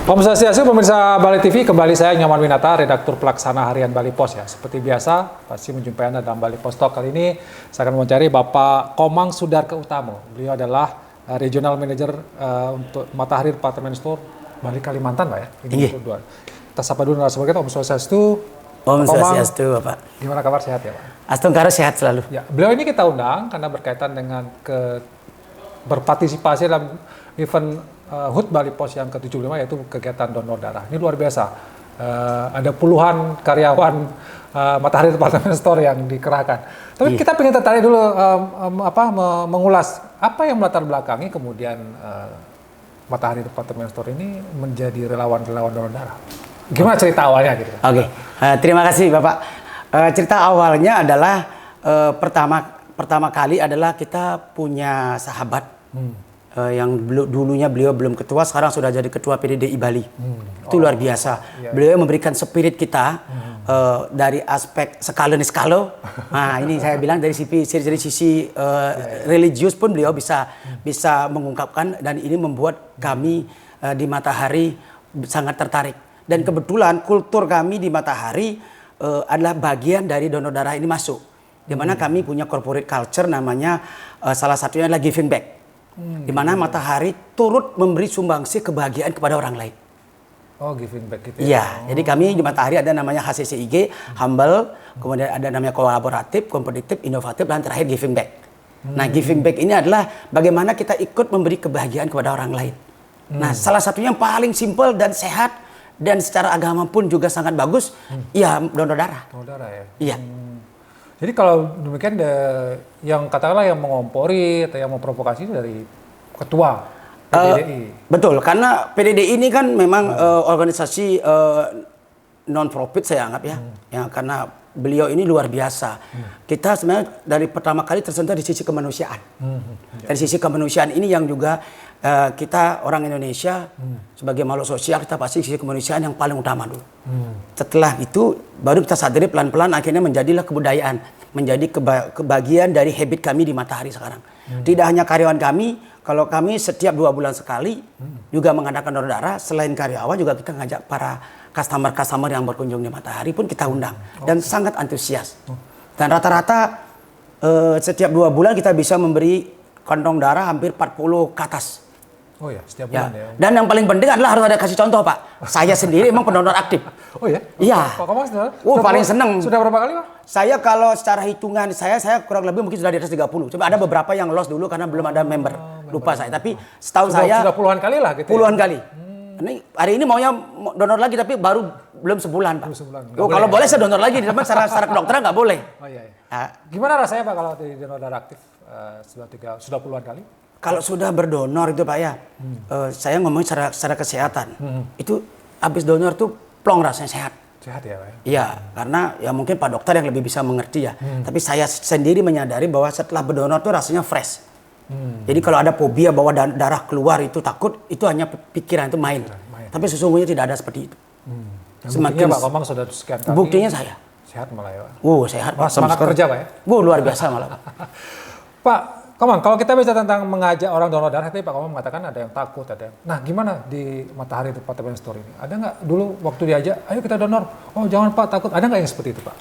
Om Swastiastu, pemirsa Bali TV, kembali saya Nyoman Winata, redaktur pelaksana harian Bali Pos ya. Seperti biasa, pasti menjumpai Anda dalam Bali Pos Talk. Kali ini saya akan mencari Bapak Komang Sudarke Utamo. Beliau adalah Regional Manager untuk Matahari Department Store Bali Kalimantan, Pak ya. Ini kedua. Kita sapa dulu narasumber kita, Om Swastiastu. Om Swastiastu, Bapak. Gimana kabar, sehat ya, Pak? Astungkara sehat selalu. Ya, beliau ini kita undang karena berkaitan dengan berpartisipasi dalam event HUT Bali Pos yang ke-75, yaitu kegiatan donor darah. Ini luar biasa. Ada puluhan karyawan Matahari Department Store yang dikerahkan. Tapi kita ingin tertarik dulu mengulas apa yang melatar belakangi kemudian Matahari Department Store ini menjadi relawan-relawan donor darah. Gimana cerita awalnya gitu? Oke. Terima kasih Bapak. Cerita awalnya adalah pertama kali adalah kita punya sahabat yang dulunya beliau belum ketua, sekarang sudah jadi ketua PDDI Bali. Itu luar biasa. Beliau memberikan spirit kita dari aspek skala. Nah, ini saya bilang dari sisi religius pun beliau bisa mengungkapkan, dan ini membuat kami di Matahari sangat tertarik. Dan kebetulan kultur kami di Matahari adalah bagian dari donor darah ini masuk. Di mana kami punya corporate culture namanya salah satunya adalah giving back. Di mana Matahari turut memberi sumbangsi kebahagiaan kepada orang lain. Oh, giving back gitu ya? Iya, jadi kami di Matahari ada namanya HCCIG, humble, kemudian ada namanya kolaboratif, kompetitif, inovatif, dan terakhir giving back. Nah, giving back ini adalah bagaimana kita ikut memberi kebahagiaan kepada orang lain. Nah, salah satunya yang paling simpel dan sehat, dan secara agama pun juga sangat bagus, ya donor darah. Donor darah ya? Iya. Jadi kalau demikian yang katakanlah yang mengompori atau yang memprovokasi itu dari ketua PDDI. Betul, karena PDDI ini kan memang organisasi non profit saya anggap ya. Ya, karena beliau ini luar biasa. Kita sebenarnya dari pertama kali tersentuh di sisi kemanusiaan. Dari sisi kemanusiaan ini yang juga kita orang Indonesia sebagai makhluk sosial, kita pasti sisi kemanusiaan yang paling utama dulu. Setelah itu baru kita sadari pelan-pelan akhirnya menjadilah kebudayaan, menjadi kebagian dari habit kami di Matahari sekarang. Tidak hanya karyawan kami, kalau kami setiap 2 bulan sekali juga mengadakan donor darah. Selain karyawan juga kita ngajak para customer yang berkunjung di Matahari pun kita undang, dan sangat antusias. Dan rata-rata setiap 2 bulan kita bisa memberi kantong darah hampir 40 ke atas. Oh ya, setiap bulan ya. Dan yang paling penting adalah harus ada kasih contoh, Pak. Saya sendiri emang pendonor aktif. Oh ya? Iya. Pak Komang sudah paling seneng. Sudah berapa kali, Pak? Saya kalau secara hitungan saya kurang lebih mungkin sudah di atas 30. Coba ada beberapa yang lost dulu karena belum ada member. Lupa saya. Tapi setahu saya sudah puluhan kali lah gitu. Puluhan kali. Ini hari ini maunya donor lagi tapi belum sebulan, Pak. Belum sebulan. Kalau boleh saya donor lagi, tapi secara kedokteran nggak boleh. Oh iya. Gimana rasanya, Pak, kalau di donor darah aktif sudah puluhan kali? Kalau sudah berdonor itu, Pak ya, saya ngomongin secara kesehatan. Itu habis donor tuh plong rasanya sehat. Sehat ya, Pak? Iya, karena ya mungkin Pak Dokter yang lebih bisa mengerti ya. Tapi saya sendiri menyadari bahwa setelah berdonor tuh rasanya fresh. Jadi kalau ada fobia bahwa darah keluar itu takut, itu hanya pikiran, itu main. Tapi sesungguhnya tidak ada seperti itu. Semakin Pak Komang sudah sekian kali. Buktinya saya. Sehat malah ya, Pak? Sehat. Semangat kerja, Pak ya? Luar biasa malah. Pak Komang, kalau kita bicara tentang mengajak orang donor darah, tadi Pak Komang mengatakan ada yang takut, ada yang... Nah, gimana di Matahari Department Store ini? Ada nggak dulu waktu diajak, ayo kita donor, oh jangan Pak, takut. Ada nggak yang seperti itu, Pak?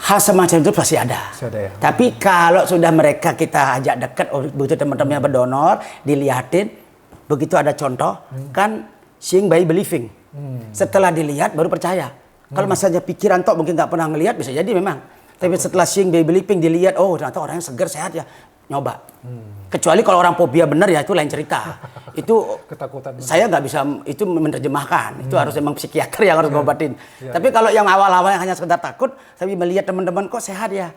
Hal semacam itu pasti ada. Ya? Tapi kalau sudah mereka kita ajak dekat, begitu teman-teman yang berdonor, dilihatin, begitu ada contoh, kan seeing by believing. Setelah dilihat baru percaya. Kalau masanya pikiran tok mungkin nggak pernah ngelihat, bisa jadi memang. Tapi setelah seeing by believing, dilihat, oh ternyata orangnya segar, sehat ya, nyoba. Kecuali kalau orang fobia benar ya itu lain cerita. Itu ketakutan. Saya nggak bisa itu menerjemahkan. Itu harus memang psikiater yang harus ngobatin. Tapi kalau yang awal-awal hanya sekedar takut, tapi melihat teman-teman kok sehat ya,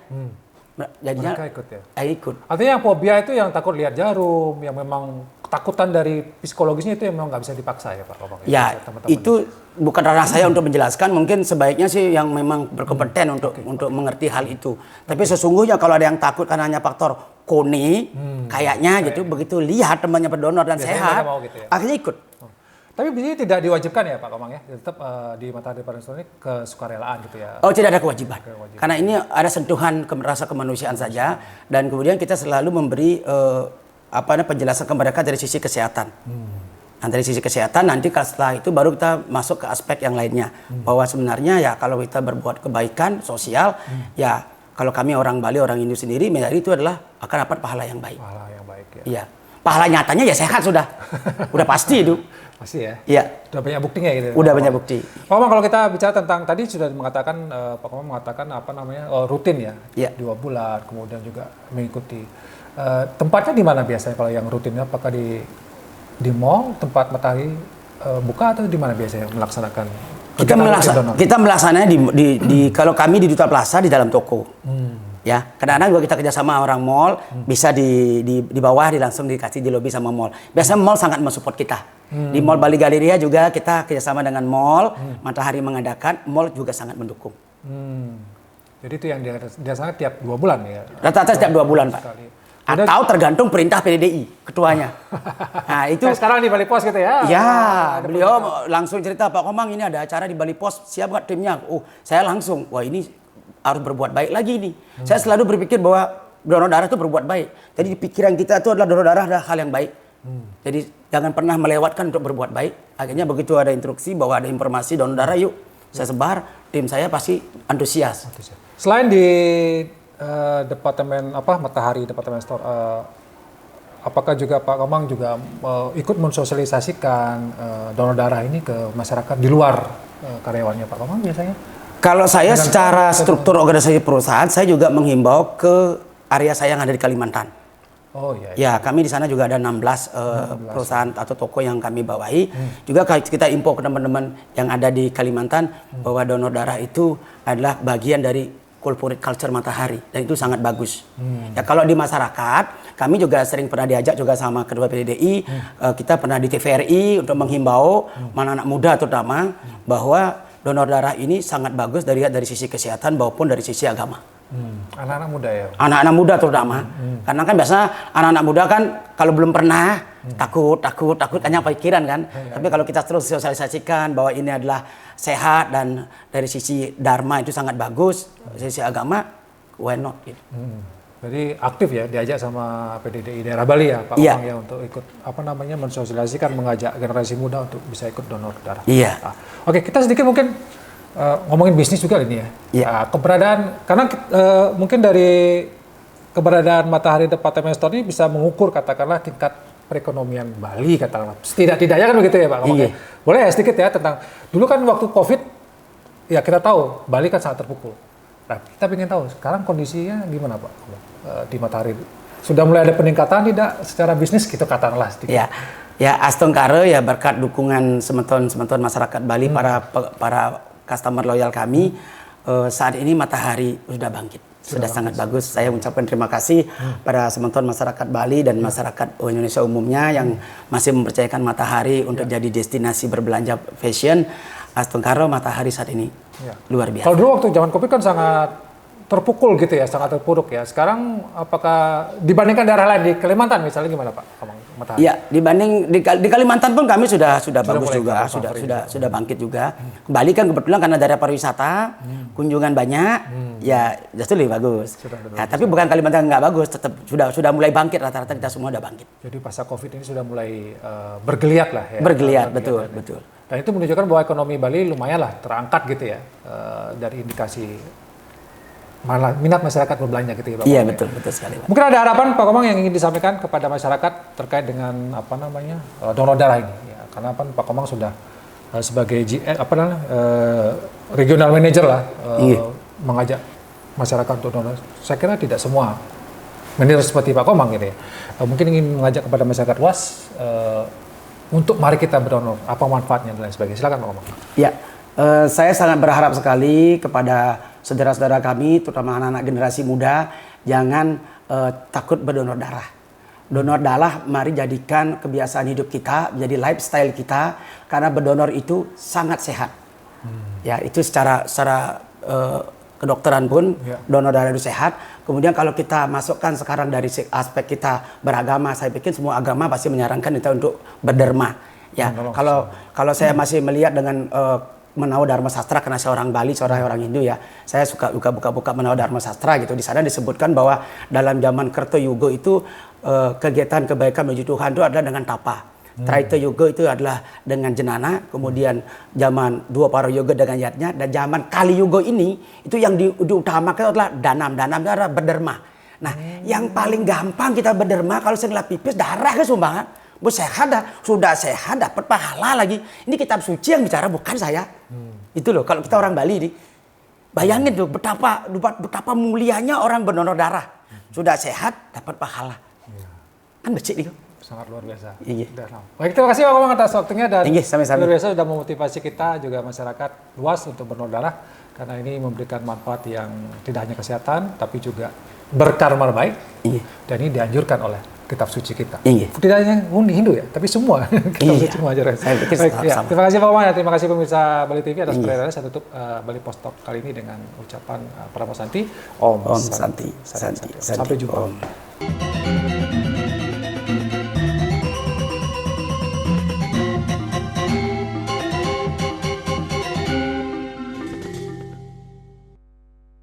jadinya ikut ya. Ikut. Artinya yang fobia itu yang takut lihat jarum, yang memang ketakutan dari psikologisnya itu yang memang nggak bisa dipaksa ya, Pak Komang? Ya, itu bukan ranah saya untuk menjelaskan. Mungkin sebaiknya sih yang memang berkompeten untuk mengerti hal itu. Tapi sesungguhnya kalau ada yang takut karena hanya faktor koni, kayaknya gitu, begitu lihat temannya berdonor dan sehat, gitu ya? Akhirnya ikut. Tapi ini tidak diwajibkan ya, Pak Komang ya? Tetap di Matahari Department Store ini kesukarelaan gitu ya? Oh, tidak ada kewajiban. Karena ini ada sentuhan rasa kemanusiaan saja, dan kemudian kita selalu memberi penjelasan ke mereka dari sisi kesehatan. Nah, dari sisi kesehatan nanti setelah itu baru kita masuk ke aspek yang lainnya. Bahwa sebenarnya ya kalau kita berbuat kebaikan sosial, ya kalau kami orang Bali, orang Hindu sendiri, menjadi itu adalah akan dapat pahala yang baik. Pahala yang baik ya. Iya. Pahala nyatanya ya sehat sudah. Udah pasti itu. Pasti ya. Iya. Udah banyak buktinya gitu. Udah banyak bukti. Pak Komang, kalau kita bicara tentang tadi sudah mengatakan Pak Komang mengatakan apa namanya rutin ya, Iya. 2 bulan, kemudian juga mengikuti. Tempatnya di mana biasanya kalau yang rutinnya? Apakah di mall tempat Matahari buka atau di mana biasanya melaksanakan? Kita melaksananya di kalau kami di Duta Plaza di dalam toko. Ya, kadang-kadang juga kita kerjasama orang mall, bisa di bawah langsung dikasih di lobi sama mall. Biasanya mall sangat mensupport kita. Di Mall Bali Galleria juga kita kerjasama dengan mall, Matahari mengadakan, mall juga sangat mendukung. Jadi itu yang dia sangat tiap 2 bulan ya? Rata-rata setiap 2 bulan, Pak. Sekali. Atau tergantung perintah PDDI, ketuanya. Nah, itu sekarang di Bali Pos gitu ya? Ya, beliau langsung cerita, Pak Komang ini ada acara di Bali Pos, siap nggak timnya? Oh, saya langsung, wah ini harus berbuat baik lagi nih. Saya selalu berpikir bahwa donor darah itu berbuat baik. Jadi di pikiran kita itu adalah donor darah adalah hal yang baik. Jadi jangan pernah melewatkan untuk berbuat baik. Akhirnya begitu ada instruksi bahwa ada informasi donor darah, yuk saya sebar, tim saya pasti antusias. Selain di departemen Matahari Departemen Store, apakah juga Pak Komang juga ikut mensosialisasikan donor darah ini ke masyarakat di luar karyawannya Pak Komang biasanya? Kalau saya secara struktur organisasi perusahaan, saya juga menghimbau ke area saya yang ada di Kalimantan. Oh iya. Ya, kami di sana juga ada 16 perusahaan atau toko yang kami bawahi. Juga kita info ke teman-teman yang ada di Kalimantan bahwa donor darah itu adalah bagian dari corporate culture Matahari dan itu sangat bagus. Ya, kalau di masyarakat, kami juga sering pernah diajak juga sama kedua PDDI, kita pernah di TVRI untuk menghimbau anak-anak muda terutama bahwa donor darah ini sangat bagus dari sisi kesehatan maupun dari sisi agama. Anak-anak muda ya? Anak-anak muda terutama. Karena kan biasanya anak-anak muda kan kalau belum pernah takut hanya pikiran kan. Tapi kalau kita terus sosialisasikan bahwa ini adalah sehat dan dari sisi dharma itu sangat bagus, dari sisi agama, why not gitu. Jadi aktif ya diajak sama PDDI daerah Bali ya Pak Komang ya untuk ikut mensosialisasikan, mengajak generasi muda untuk bisa ikut donor darah. Iya. Oke, kita sedikit mungkin ngomongin bisnis juga ini ya. Iya. Keberadaan karena mungkin dari keberadaan Matahari Departemen Store ini bisa mengukur katakanlah tingkat perekonomian Bali katakanlah. Tidak-tidaknya kan begitu ya Pak Komang. Iya. Boleh ya sedikit ya tentang dulu kan waktu Covid ya kita tahu Bali kan sangat terpukul. Nah, kita ingin tahu sekarang kondisinya gimana Pak di Matahari? Sudah mulai ada peningkatan tidak secara bisnis gitu katakanlah sedikit. Ya. Ya, Astongkare ya berkat dukungan sementon masyarakat Bali, para customer loyal kami, saat ini Matahari sudah bangkit. Sudah sangat bagus. Saya mengucapkan terima kasih pada sementon masyarakat Bali dan masyarakat Indonesia umumnya yang masih mempercayakan Matahari untuk jadi destinasi berbelanja fashion. Astongkare Matahari saat ini luar biasa. Kalau dulu waktu zaman Covid kan sangat terpukul gitu ya, sangat terpuruk ya. Sekarang apakah dibandingkan daerah lain di Kalimantan misalnya gimana Pak Matahari? Iya, dibanding di Kalimantan pun kami sudah bagus juga, sudah bangkit juga. Bali kan kebetulan karena daerah pariwisata, kunjungan banyak, ya justru lebih bagus. Nah, tapi bukan Kalimantan nggak bagus, tetap sudah mulai bangkit, rata-rata kita semua udah bangkit. Jadi pasca Covid ini sudah mulai bergeliat lah ya. Bergeliat, betul. Dan itu menunjukkan bahwa ekonomi Bali lumayan lah terangkat gitu ya dari indikasi malah minat masyarakat berbelanja gitu ya Pak. Iya betul sekali Pak. Mungkin ada harapan Pak Komang yang ingin disampaikan kepada masyarakat terkait dengan donor darah ini ya, karena Pak Komang sudah sebagai regional manager lah mengajak masyarakat untuk donor. Saya kira tidak semua manajer seperti Pak Komang gitu ya. Mungkin ingin mengajak kepada masyarakat luas untuk mari kita berdonor, apa manfaatnya dan lain sebagainya. Silakan Pak Komang. Ya, saya sangat berharap sekali kepada saudara-saudara kami, terutama anak-anak generasi muda, jangan takut berdonor darah. Donor darah mari jadikan kebiasaan hidup kita, menjadi lifestyle kita, karena berdonor itu sangat sehat. Ya, itu secara kedokteran pun donor darah itu sehat. Kemudian kalau kita masukkan sekarang dari aspek kita beragama, saya pikir semua agama pasti menyarankan kita untuk berderma. Ya, kalau saya masih melihat dengan Menau Dharma Sastra, karena saya orang Bali, seorang orang Hindu ya, saya suka buka-buka Menau Dharma Sastra gitu. Di sana disebutkan bahwa dalam zaman Kerto Yugo itu kegiatan kebaikan menuju Tuhan itu adalah dengan tapa. Traita Yoga itu adalah dengan jenana, kemudian zaman Dua Para Yoga dengan yatnya, dan zaman Kali Yoga ini itu yang diutamakan adalah danam. Danam itu adalah berderma. Nah, yang paling gampang kita berderma kalau setelah pipis darah ke sumbangan, sudah sehat dapat pahala lagi. Ini kitab suci yang bicara, bukan saya. Itu loh, kalau kita orang Bali nih, bayangin tuh betapa mulianya orang berdonor darah. Sudah sehat dapat pahala. Kan becik itu. Sangat luar biasa. Iya. Baik, terima kasih Pak Komang atas waktunya dan sama-sama. luar biasa sudah memotivasi kita juga masyarakat luas untuk berdonor darah karena ini memberikan manfaat yang tidak hanya kesehatan tapi juga berkarma baik. Iya. Dan ini dianjurkan oleh kitab suci kita. Iya. Tidak hanya Hindu ya, tapi semua kitab suci mengajarkan. Baik, ya. Terima kasih Pak Komang ya, terima kasih pemirsa Bali TV atas perhatiannya. Saya tutup Bali Post Talk kali ini dengan ucapan Pramosanti. Om Santi. Sampai jumpa.